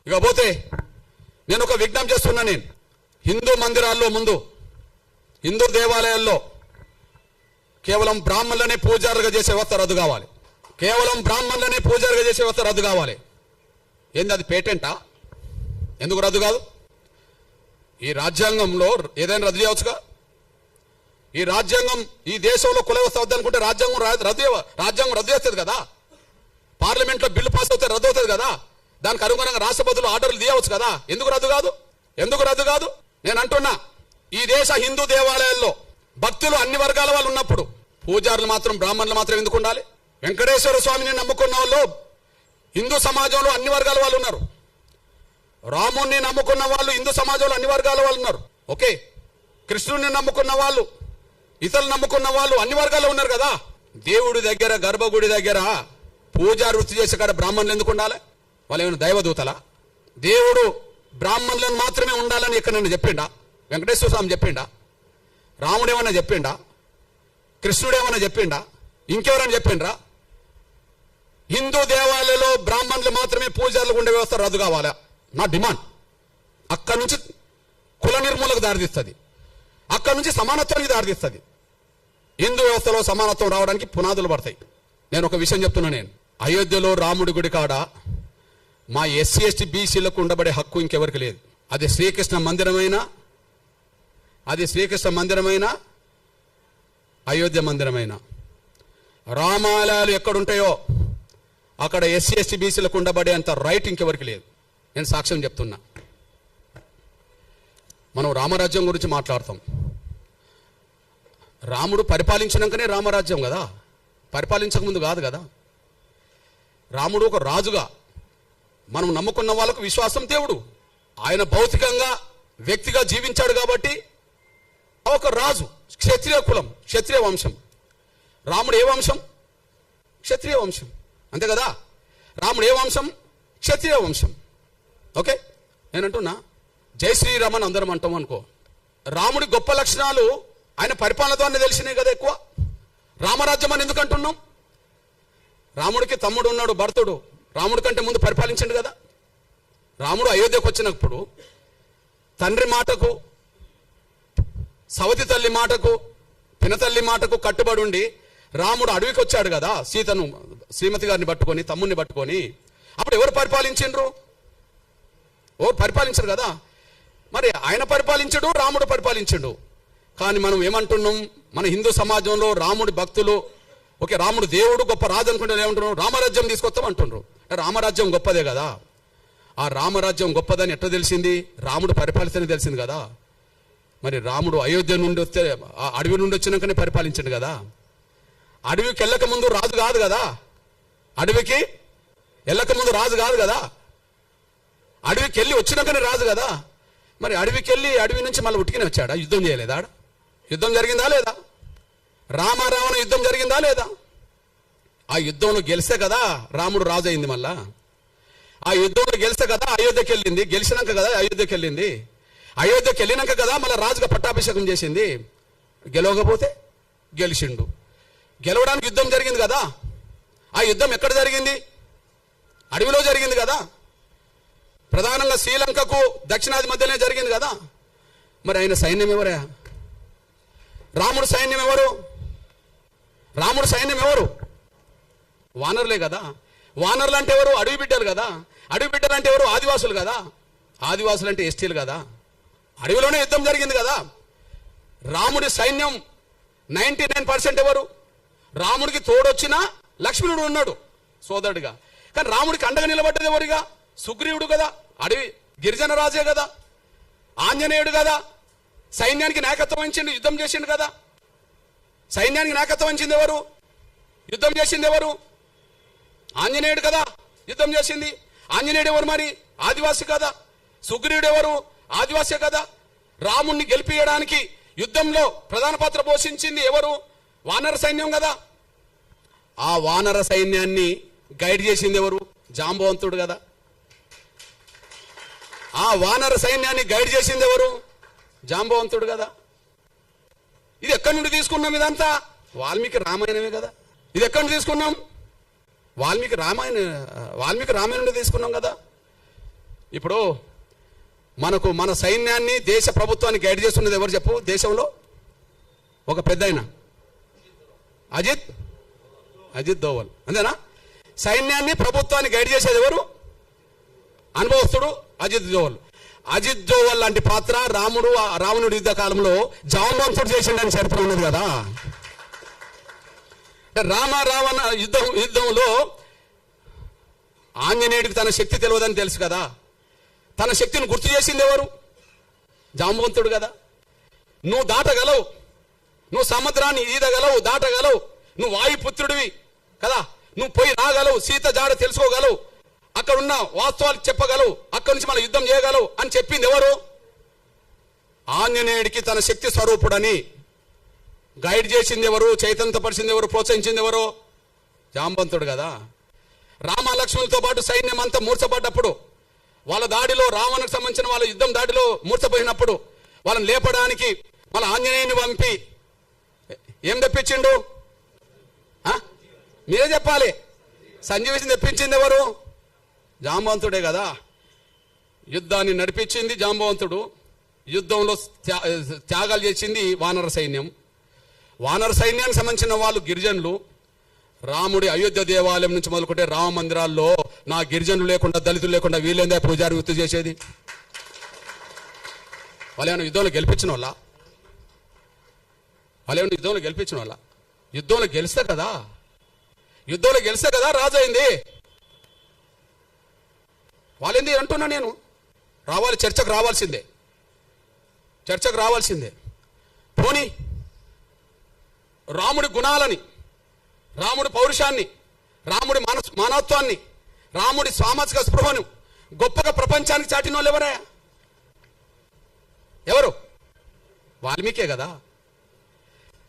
ఇకపోతే నేను ఒక విజ్ఞప్తి చేస్తున్నా. నేను హిందూ మందిరాల్లో ముందు హిందూ దేవాలయాల్లో కేవలం బ్రాహ్మణులనే పూజారులుగా చేసే వ్యవస్థ రద్దు కావాలి. కేవలం బ్రాహ్మణులనే పూజారులుగా చేసే వ్యవస్థ రద్దు కావాలి. ఏంది అది పేటెంటా? ఎందుకు రద్దు కాదు? ఈ రాజ్యాంగంలో ఏదైనా రద్దు చేయవచ్చుగా. ఈ రాజ్యాంగం ఈ దేశంలో కుల వ్యవస్థ వద్దనుకుంటే రాజ్యాంగం రద్దు చేస్తుంది కదా. పార్లమెంట్లో బిల్లు పాస్ అవుతే రద్దు అవుతుంది కదా. దానికి అనుగుణంగా రాష్ట్రపతులు ఆర్డర్లు తీయవచ్చు కదా. ఎందుకు రద్దు కాదు? ఎందుకు రద్దు కాదు? నేను అంటున్నా, ఈ దేశ హిందూ దేవాలయాల్లో భక్తులు అన్ని వర్గాల వాళ్ళు ఉన్నప్పుడు పూజారులు మాత్రం బ్రాహ్మణులు మాత్రం ఎందుకు ఉండాలి? వెంకటేశ్వర స్వామిని నమ్ముకున్న వాళ్ళు హిందూ సమాజంలో అన్ని వర్గాల వాళ్ళు ఉన్నారు. రాముణ్ణి నమ్ముకున్న వాళ్ళు హిందూ సమాజంలో అన్ని వర్గాల వాళ్ళు ఉన్నారు. ఓకే, కృష్ణుడిని నమ్ముకున్న వాళ్ళు, ఇతరులు నమ్ముకున్న వాళ్ళు అన్ని వర్గాల్లో ఉన్నారు కదా. దేవుడి దగ్గర గర్భగుడి దగ్గర పూజా వృత్తి చేసే కాడ బ్రాహ్మణులు ఎందుకు ఉండాలి? వాళ్ళు ఏమైనా దైవదూతలా? దేవుడు బ్రాహ్మణులను మాత్రమే ఉండాలని ఇక్కడ నన్ను చెప్పిండా? వెంకటేశ్వర స్వామి చెప్పిండా? రాముడు ఏమన్నా చెప్పిండా? కృష్ణుడు ఏమన్నా చెప్పిండా? ఇంకెవరైనా చెప్పిండ్రా? హిందూ దేవాలయంలో బ్రాహ్మణులు మాత్రమే పూజారులు ఉండే వ్యవస్థ రద్దు కావాలా నా డిమాండ్. అక్కడి నుంచి కుల నిర్మూలకు దారితీస్తుంది, అక్కడి నుంచి సమానత్వానికి దారితీస్తుంది. హిందూ వ్యవస్థలో సమానత్వం రావడానికి పునాదులు పడతాయి. నేను ఒక విషయం చెప్తున్నా. నేను అయోధ్యలో రాముడి గుడి కాడ మా ఎస్సీ ఎస్టీ బీసీలకు ఉండబడే హక్కు ఇంకెవరికి లేదు. అది శ్రీకృష్ణ మందిరమైనా అయోధ్య మందిరమైనా రామాలయాలు ఎక్కడుంటాయో అక్కడ ఎస్సీ ఎస్టీ బీసీలకు ఉండబడే అంత రైట్ ఇంకెవరికి లేదు. నేను సాక్ష్యం చెప్తున్నా. మనం రామరాజ్యం గురించి మాట్లాడతాం. రాముడు పరిపాలించినాకనే రామరాజ్యం కదా, పరిపాలించక ముందు కాదు కదా. రాముడు ఒక రాజుగా మనం నమ్ముకున్న వాళ్ళకు విశ్వాసం దేవుడు. ఆయన భౌతికంగా వ్యక్తిగా జీవించాడు కాబట్టి ఒక రాజు, క్షత్రియ కులం, క్షత్రియ వంశం. రాముడు ఏ వంశం? క్షత్రియ వంశం, అంతే కదా. రాముడు ఏ వంశం? క్షత్రియ వంశం. ఓకే, నేనంటున్నా జై శ్రీరామ్ అని అందరం అంటాం అనుకో. రాముడి గొప్ప లక్షణాలు ఆయన పరిపాలనతోనే తెలిసినాయి కదా ఎక్కువ. రామరాజ్యం అని ఎందుకు అంటున్నాం? రాముడికి తమ్ముడు ఉన్నాడు భరతుడు, రాముడి కంటే ముందు పరిపాలించండు కదా. రాముడు అయోధ్యకు వచ్చినప్పుడు తండ్రి మాటకు, సవతి తల్లి మాటకు, పినతల్లి మాటకు కట్టుబడి ఉండి రాముడు అడవికి వచ్చాడు కదా. సీతను, శ్రీమతి గారిని పట్టుకొని, తమ్ముడిని పట్టుకొని. అప్పుడు ఎవరు పరిపాలించిండ్రు? ఎవరు పరిపాలించరు కదా. మరి ఆయన పరిపాలించడు, రాముడు పరిపాలించడు. కానీ మనం ఏమంటున్నాం? మన హిందూ సమాజంలో రాముడి భక్తులు ఓకే, రాముడు దేవుడు గొప్ప రాజు అనుకుంటే ఏమంటున్నారు? రామరాజ్యం తీసుకొస్తాం అంటుండ్రు. రామరాజ్యం గొప్పదే కదా. ఆ రామరాజ్యం గొప్పదని ఎట్లా తెలిసింది? రాముడు పరిపాలిస్తేనే తెలిసింది కదా. మరి రాముడు అయోధ్య నుండి వస్తే, అడవి నుండి వచ్చినాకనే పరిపాలించండు కదా. అడవికి వెళ్ళక ముందు రాజు కాదు కదా. అడవికి వెళ్ళక ముందు రాజు కాదు కదా. అడవికి వెళ్ళి వచ్చినాకనే రాజు కదా. మరి అడవికి వెళ్ళి అడవి నుంచి మళ్ళీ ఉట్టికనే వచ్చాడా? యుద్ధం చేయలేదా? యుద్ధం జరిగిందా లేదా? రామారావణ యుద్ధం జరిగిందా లేదా? ఆ యుద్ధంలో గెలిస్తే కదా రాముడు రాజు అయింది. మళ్ళా ఆ యుద్ధంలో గెలిస్తే కదా అయోధ్యకి వెళ్ళింది. గెలిచినాక కదా అయోధ్యకి వెళ్ళింది. అయోధ్యకి వెళ్ళినాక కదా మళ్ళీ రాజుగా పట్టాభిషేకం చేసింది. గెలవకపోతే గెలిచిండు. గెలవడానికి యుద్ధం జరిగింది కదా. ఆ యుద్ధం ఎక్కడ జరిగింది? అడవిలో జరిగింది కదా. ప్రధానంగా శ్రీలంకకు దక్షిణాది మధ్యనే జరిగింది కదా. మరి ఆయన సైన్యం ఎవరా? రాముడు సైన్యం ఎవరు? రాముడు సైన్యం ఎవరు? వానరులే కదా. వానరులు అంటే ఎవరు? అడవి బిడ్డలు కదా. అడవి బిడ్డలు అంటే ఎవరు? ఆదివాసులు కదా. ఆదివాసులు అంటే ఎస్టీలు కదా. అడవిలోనే యుద్ధం జరిగింది కదా. రాముడి సైన్యం 99% ఎవరు? రాముడికి తోడొచ్చిన లక్ష్మణుడు ఉన్నాడు సోదరుడిగా. కానీ రాముడికి అండగా నిలబడ్డది ఎవరిగా? సుగ్రీవుడు కదా. అడవి గిరిజన రాజే కదా. ఆంజనేయుడు కదా. సైన్యానికి నాయకత్వం వహించింది, యుద్ధం చేసిండు కదా. సైన్యానికి నాయకత్వం వహించింది ఎవరు? యుద్ధం చేసింది ఎవరు? ఆంజనేయుడు కదా యుద్ధం చేసింది. ఆంజనేయుడు ఎవరు? మరి ఆదివాసి కదా. సుగ్రీవుడు ఎవరు? ఆదివాసే కదా. రాముణ్ణి గెలిపియడానికి యుద్ధంలో ప్రధాన పాత్ర పోషించింది ఎవరు? వానర సైన్యం కదా. ఆ వానర సైన్యాన్ని గైడ్ చేసింది ఎవరు? జాంబవంతుడు కదా. ఆ వానర సైన్యాన్ని గైడ్ చేసింది ఎవరు? జాంబవంతుడు కదా. ఇది ఎక్కడి నుండి తీసుకున్నాం? ఇదంతా వాల్మీకి రామాయణమే కదా. ఇది ఎక్కడి నుండి తీసుకున్నాం? వాల్మీకి రామాయణం నుండి తీసుకున్నాం కదా. ఇప్పుడు మనకు మన సైన్యాన్ని దేశ ప్రభుత్వాన్ని గైడ్ చేస్తున్నది ఎవరు చెప్పు? దేశంలో ఒక పెద్దాయన అజిత్ దోవల్, అంతేనా? సైన్యాన్ని ప్రభుత్వాన్ని గైడ్ చేసేది ఎవరు? అనుభవస్తుడు అజిత్ దోవల్. అజిత్ దోవల్ లాంటి పాత్ర రావణుడి యుద్ధ కాలంలో జాంబవంతుడు చేసిండని చరిత్ర ఉన్నది కదా. రావణ యుద్ధంలో ఆంజనేయుడికి తన శక్తి తెలియదని తెలుసు కదా. తన శక్తిని గుర్తు చేసింది ఎవరు? జాంబవంతుడు కదా. నువ్వు దాటగలవు, నువ్వు సముద్రాన్ని ఈదగలవు, దాటగలవు, నువ్వు వాయుపుత్రుడివి కదా, నువ్వు పోయి రాగలవు, సీత జాడ తెలుసుకోగలవు, అక్కడున్న వాస్తవాలు చెప్పగలవు, అక్కడి నుంచి మనం యుద్ధం చేయగలవు అని చెప్పింది ఎవరు? ఆంజనేయుడికి తన శక్తి స్వరూపుడని గైడ్ చేసింది ఎవరు? చైతన్యపరిచింది ఎవరు? ప్రోత్సహించింది ఎవరు? జాంబవంతుడు కదా. రామ లక్ష్మణులతో పాటు సైన్యం అంతా మూర్చబడ్డప్పుడు, వాళ్ళ దాడిలో రావణకు సంబంధించిన వాళ్ళ యుద్ధం దాడిలో మూర్చపోయినప్పుడు వాళ్ళని లేపడానికి వాళ్ళ ఆంజనేయుని పంపి ఏం తెప్పించిండు? మీరే చెప్పాలి. సంజీవిని తెప్పించింది ఎవరు? జాంబవంతుడే కదా. యుద్ధాన్ని నడిపించింది జాంబవంతుడు. యుద్ధంలో త్యాగాలు చేసింది వానర సైన్యం. వానర సైన్యానికి సంబంధించిన వాళ్ళు గిరిజనులు. రాముడి అయోధ్య దేవాలయం నుంచి మొదలుకుంటే రామ మందిరాల్లో నా గిరిజనులు లేకుండా, దళితులు లేకుండా వీళ్ళేందా పూజారి వృత్తి చేసేది? వాళ్ళేమైనా యుద్ధంలో గెలిపించిన వాళ్ళ? యుద్ధంలో గెలిపించిన వాళ్ళ? యుద్ధంలో గెలిస్తే కదా రాజు అయింది. వాళ్ళేంది అంటున్నా నేను. రావాలి, చర్చకు రావాల్సిందే. పోనీ రాముడి గుణాలని, రాముడి పౌరుషాన్ని, రాముడి మానవత్వాన్ని, రాముడి సామాజిక స్పృహను గొప్పగా ప్రపంచానికి చాటిన వాళ్ళు ఎవరు? వాల్మీకే కదా.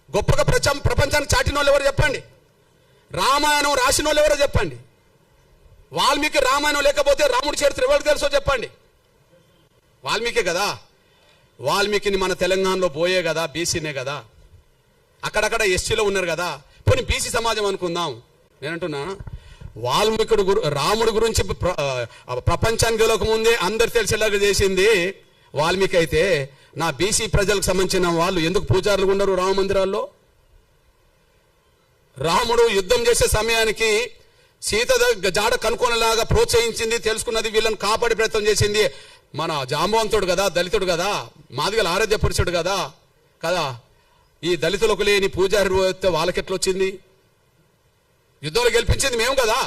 గొప్పగా ప్రపంచానికి చాటిన వాళ్ళు ఎవరు చెప్పండి? రామాయణం రాసిన వాళ్ళు ఎవరో చెప్పండి. వాల్మీకి రామాయణం లేకపోతే రాముడి చరిత్ర ఎవరికి తెలుసో చెప్పండి? వాల్మీకే కదా. వాల్మీకిని మన తెలంగాణలో పోయే కదా, బీసీనే కదా, అక్కడక్కడ ఎస్సీలో ఉన్నారు కదా. పోనీ బీసీ సమాజం అనుకుందాం. నేనంటున్నా, రాముడి గురించి ప్రపంచానికి గెలవక ముందే అందరు తెలిసేలాగా చేసింది వాల్మీకి అయితే, నా బీసీ ప్రజలకు సంబంధించిన వాళ్ళు ఎందుకు పూజారులు ఉండరు రామ మందిరాల్లో? రాముడు యుద్ధం చేసే సమయానికి సీత జాడ కనుక్కోనేలాగా ప్రోత్సహించింది, తెలుసుకున్నది, వీళ్ళని కాపాడి ప్రయత్నం చేసింది మన జాంబవంతుడు కదా, దళితుడు కదా, మాదిగల ఆరాధ్య పురుషుడు కదా. ఈ దళితులకు లేని పూజారి వాళ్ళకెట్లొచ్చింది? యుద్ధంలో గెలిపించింది మేము కదా,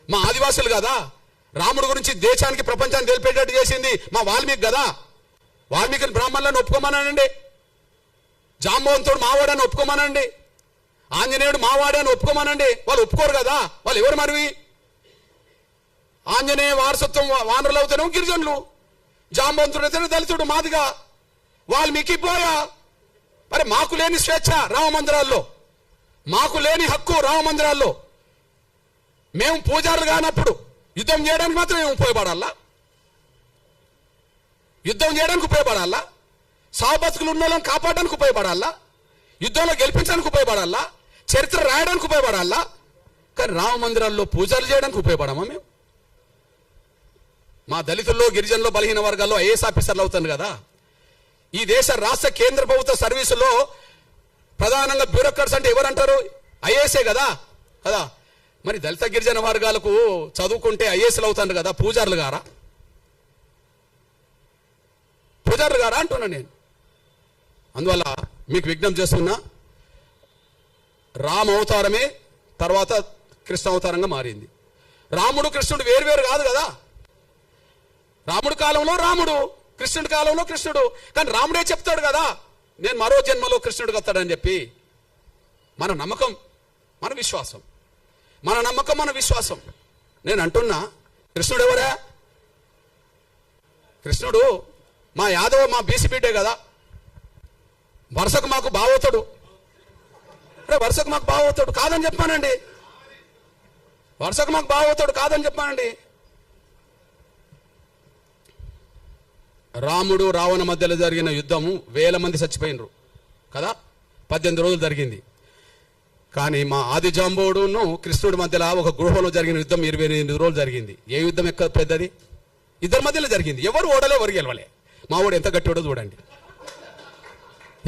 మా ఆదివాసులు కదా. రాముడు గురించి దేశానికి ప్రపంచానికి తెలిపేటట్టు చేసింది మా వాల్మీకి కదా. వాల్మీకిని బ్రాహ్మణులను ఒప్పుకోమనండి, జాంబవంతుడు మావాడని ఒప్పుకోమనండి, ఆంజనేయుడు మావాడని ఒప్పుకోమనండి. వాళ్ళు ఒప్పుకోరు కదా. వాళ్ళు ఎవరు మరి? ఆంజనేయ వారసత్వం వానరులు అవుతానేమో గిరిజనులు, జాంబవంతుడు అయితేనే దళితుడు మాదిగా, వాల్మీకి పోయా. మరి మాకు లేని స్వేచ్ఛ రామ మందిరాల్లో, మాకు లేని హక్కు రామ మందిరాల్లో, మేము పూజారులు కానప్పుడు యుద్ధం చేయడానికి మాత్రం మేము ఉపయోగపడాలా? యుద్ధం చేయడానికి ఉపయోగపడాలా? సాబతుకులు ఉన్న వాళ్ళని కాపాడడానికి ఉపయోగపడాలా? యుద్ధంలో గెలిపించడానికి ఉపయోగపడాలా? చరిత్ర రాయడానికి ఉపయోగపడాలా? కానీ రామ మందిరాల్లో పూజలు చేయడానికి ఉపయోగపడమా మేము? మా దళితుల్లో, గిరిజనుల్లో, బలహీన వర్గాల్లో ఐఏఎస్ ఆఫీసర్లు అవుతాను కదా. ఈ దేశ రాష్ట్ర కేంద్ర ప్రభుత్వ సర్వీసులో ప్రధానంగా బ్యూరోక్రాట్స్ అంటే ఎవరంటారు? ఐఏఎస్ఏ కదా. మరి దళిత గిరిజన వర్గాలకు చదువుకుంటే ఐఏఎస్లు అవుతాను కదా, పూజారులు గారా అంటున్నా నేను. అందువల్ల మీకు విజ్ఞప్తి చేస్తున్నా, రామ అవతారమే తర్వాత కృష్ణ అవతారంగా మారింది. రాముడు కృష్ణుడు వేరు కాదు కదా. రాముడి కాలంలో రాముడు, కృష్ణుడి కాలంలో కృష్ణుడు. కానీ రాముడే చెప్తాడు కదా, నేను మరో జన్మలో కృష్ణుడికి వస్తాడని చెప్పి. మన నమ్మకం మన విశ్వాసం. నేను అంటున్నా, కృష్ణుడు ఎవరా? కృష్ణుడు మా యాదవ, మా బీసీ బిడ్డే కదా. వరుసకు మాకు బావవుతాడు, కాదని చెప్పానండి. వరుసకు మాకు బావవుతాడు కాదని చెప్పానండి. రాముడు రావణ మధ్యలో జరిగిన యుద్ధము 1000 మంది చచ్చిపోయినరు కదా, 18 రోజులు జరిగింది. కానీ మా ఆది జాంబవుడును కృష్ణుడి మధ్యలో ఒక గృహంలో జరిగిన యుద్ధం 28 రోజులు జరిగింది. ఏ యుద్ధం ఎక్కువ పెద్దది? ఇద్దరి మధ్యలో జరిగింది. ఎవరు ఓడలే, ఎవరు గెలవలే. మా వాడు ఎంత గట్టివాడో చూడండి.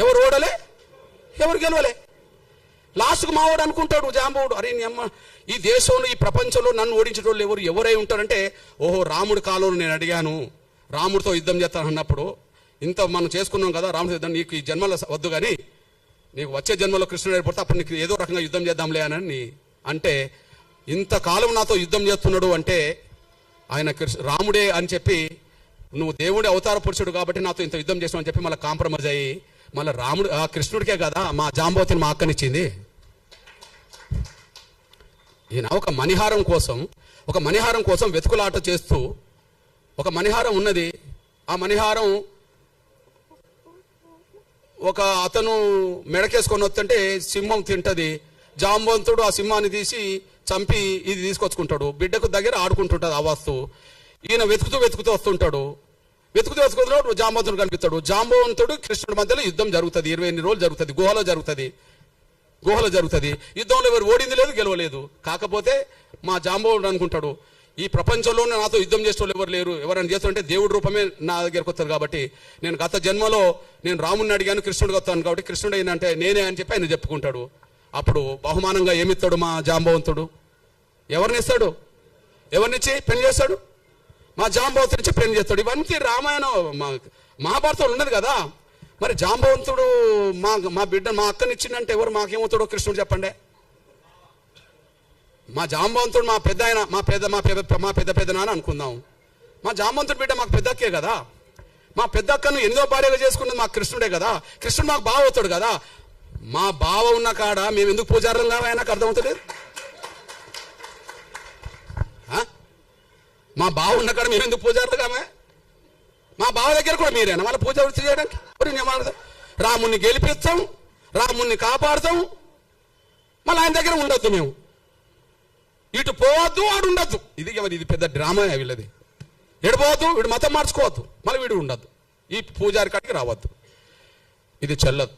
ఎవరు ఓడలే, ఎవరు గెలవలే. లాస్ట్కు మావాడు అనుకుంటాడు జాంబవుడు, అరే నీ అమ్మ, ఈ దేశంలో ఈ ప్రపంచంలో నన్ను ఓడించేటోళ్ళు ఎవరై ఉంటారంటే, ఓహో రాముడి కాలంలో నేను అడిగాను, రాముడితో యుద్ధం చేస్తాను అన్నప్పుడు, ఇంత మనం చేసుకున్నాం కదా రాముడితో యుద్ధం, నీకు ఈ జన్మలో వద్దు కానీ నీకు వచ్చే జన్మలో కృష్ణుడు ఏర్పడితే అప్పుడు నీకు ఏదో రకంగా యుద్ధం చేద్దాంలే అని అంటే, ఇంతకాలం నాతో యుద్ధం చేస్తున్నాడు అంటే ఆయన రాముడే అని చెప్పి, నువ్వు దేవుడి అవతార పురుషుడు కాబట్టి నాతో ఇంత యుద్ధం చేసావు అని చెప్పి మళ్ళీ కాంప్రమైజ్ అయ్యి, మళ్ళీ రాముడు ఆ కృష్ణుడికే కదా మా జాంబవతిని మా అక్కనిచ్చింది. ఈయన ఒక మణిహారం కోసం వెతుకులాట చేస్తూ, ఒక మణిహారం ఉన్నది, ఆ మణిహారం ఒక అతను మెడకేసుకొని వస్తుంటే సింహం తింటది. జాంబవంతుడు ఆ సింహాన్ని తీసి చంపి ఇది తీసుకొచ్చుకుంటాడు, బిడ్డకు దగ్గర ఆడుకుంటుంటాడు ఆ వస్తువు. ఈయన వెతుకుతూ వస్తుంటాడు. వెతుకుతూ జాంబవంతుడు కనిపిస్తాడు. జాంబవంతుడు కృష్ణుడి మధ్యలో యుద్ధం జరుగుతుంది. 28 రోజులు జరుగుతుంది. గుహలో జరుగుతుంది. యుద్ధంలో ఎవరు ఓడింది లేదు, గెలవలేదు. కాకపోతే మా జాంబవంతుడు అనుకుంటాడు, ఈ ప్రపంచంలోనే నాతో యుద్ధం చేసే వాళ్ళు ఎవరు లేరు, ఎవరైనా చేస్తుంటే దేవుడి రూపమే నా దగ్గరకు వస్తారు కాబట్టి, నేను గత జన్మలో నేను రాముడిని అడిగాను, కృష్ణుడికి వస్తాను కాబట్టి కృష్ణుడు ఏంటంటే నేనే అని చెప్పి ఆయన చెప్పుకుంటాడు. అప్పుడు బహుమానంగా ఏమిస్తాడు మా జాంబవంతుడు? ఎవరినిస్తాడు? ఎవరినిచ్చి పెళ్లి చేస్తాడు? మా జాంబవంతుడిచ్చి పెళ్లి చేస్తాడు. ఇవన్నీ రామాయణం మహాభారతంలో ఉన్నది కదా. మరి జాంబవంతుడు మా బిడ్డ మా అక్కనిచ్చిందంటే ఎవరు మాకేమవుతాడో కృష్ణుడు చెప్పండి. మా జాంబవంతుడు మా పెద్ద ఆయన, మా పెద్ద నాన్న అనుకుందాం. మా జాంబవంతుడు బిడ్డ మాకు పెద్ద అక్కే కదా. మా పెద్ద అక్కను ఎన్నో భార్యగా చేసుకున్నది మా కృష్ణుడే కదా. కృష్ణుడు మాకు బావ అవుతాడు కదా. మా బావ ఉన్న కాడ మేము ఎందుకు పూజారం కావాలి? నాకు అర్థమవుతుంది. మా బావ ఉన్న కాడ మేము ఎందుకు పూజారులు కామే? మా బావ దగ్గర కూడా మీరేనా వాళ్ళ పూజ వృత్తి చేయడానికి? రాముణ్ణి గెలిపిస్తాం, రాముణ్ణి కాపాడుతాం, మళ్ళీ ఆయన దగ్గర ఉండొద్దు, మేము ఇటు పోవద్దు, ఆడు ఉండొద్దు. ఇది పెద్ద డ్రామా వీళ్ళది. ఎడిపోవద్దు, వీడు మతం మార్చుకోవద్దు, మళ్ళీ వీడు ఉండద్దు, ఈ పూజారి కాడికి రావద్దు. ఇది చెల్లదు.